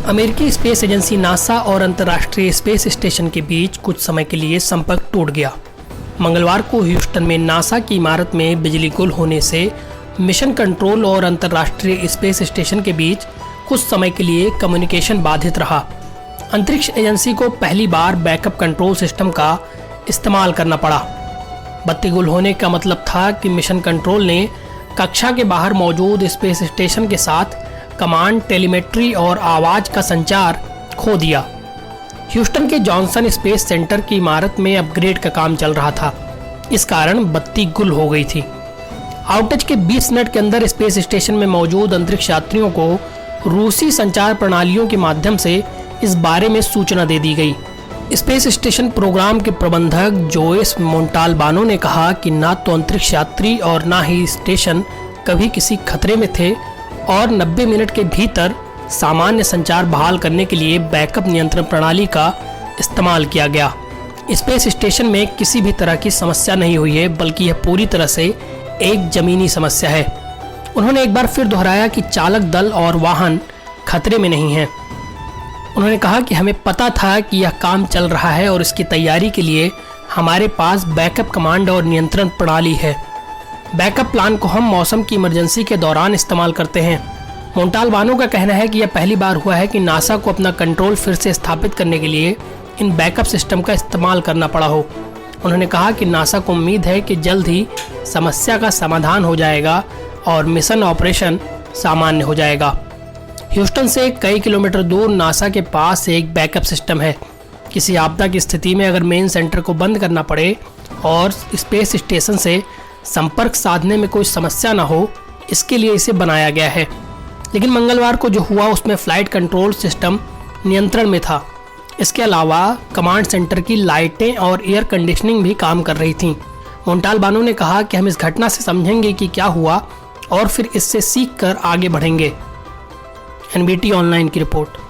अमेरिकी space agency NASA और अंतर्राष्ट्रीय स्पेस स्टेशन के बीच कुछ समय के लिए संपर्क टूट गया। मंगलवार को ह्यूस्टन में नासा की इमारत में बिजली गुल होने से मिशन कंट्रोल और अंतर्राष्ट्रीय स्पेस स्टेशन के बीच कुछ समय के लिए कम्युनिकेशन बाधित रहा। अंतरिक्ष एजेंसी को पहली बार बैकअप कंट्रोल सिस्टम का इस्तेमाल करना पड़ा। बत्ती गुल होने का मतलब था कि मिशन कंट्रोल ने कक्षा के बाहर मौजूद स्पेस स्टेशन के साथ कमांड, टेलीमेट्री और आवाज का संचार खो दिया। ह्यूस्टन के जॉनसन स्पेस सेंटर की इमारत में अपग्रेड का काम चल रहा था, इस कारण बत्ती गुल हो गई थी। आउटेज के 20 मिनट के अंदर स्पेस स्टेशन में मौजूद अंतरिक्ष यात्रियों को रूसी संचार प्रणालियों के माध्यम से इस बारे में सूचना दे दी गई। स्पेस स्टेशन प्रोग्राम के प्रबंधक जोएस मोंटाल्बानो ने कहा कि ना तो अंतरिक्ष यात्री और ना ही स्टेशन कभी किसी खतरे में थे और 90 मिनट के भीतर सामान्य संचार बहाल करने के लिए बैकअप नियंत्रण प्रणाली का इस्तेमाल किया गया। स्पेस स्टेशन में किसी भी तरह की समस्या नहीं हुई है, बल्कि यह पूरी तरह से एक जमीनी समस्या है। उन्होंने एक बार फिर दोहराया कि चालक दल और वाहन खतरे में नहीं हैं। उन्होंने कहा कि हमें पता था कि यह काम चल रहा है और इसकी तैयारी के लिए हमारे पास बैकअप कमांड और नियंत्रण प्रणाली है। बैकअप प्लान को हम मौसम की इमरजेंसी के दौरान इस्तेमाल करते हैं। मोंटाल्बानो का कहना है कि यह पहली बार हुआ है कि नासा को अपना कंट्रोल फिर से स्थापित करने के लिए इन बैकअप सिस्टम का इस्तेमाल करना पड़ा हो। उन्होंने कहा कि नासा को उम्मीद है कि जल्द ही समस्या का समाधान हो जाएगा और मिशन ऑपरेशन सामान्य हो जाएगा। ह्यूस्टन से कई किलोमीटर दूर नासा के पास एक बैकअप सिस्टम है। किसी आपदा की स्थिति में अगर मेन सेंटर को बंद करना पड़े और स्पेस स्टेशन से संपर्क साधने में कोई समस्या ना हो, इसके लिए इसे बनाया गया है। लेकिन मंगलवार को जो हुआ उसमें फ्लाइट कंट्रोल सिस्टम नियंत्रण में था। इसके अलावा कमांड सेंटर की लाइटें और एयर कंडीशनिंग भी काम कर रही थीं। मोंटाल्बानो ने कहा कि हम इस घटना से समझेंगे कि क्या हुआ और फिर इससे सीख कर आगे बढ़ेंगे। एनबीटी ऑनलाइन की रिपोर्ट।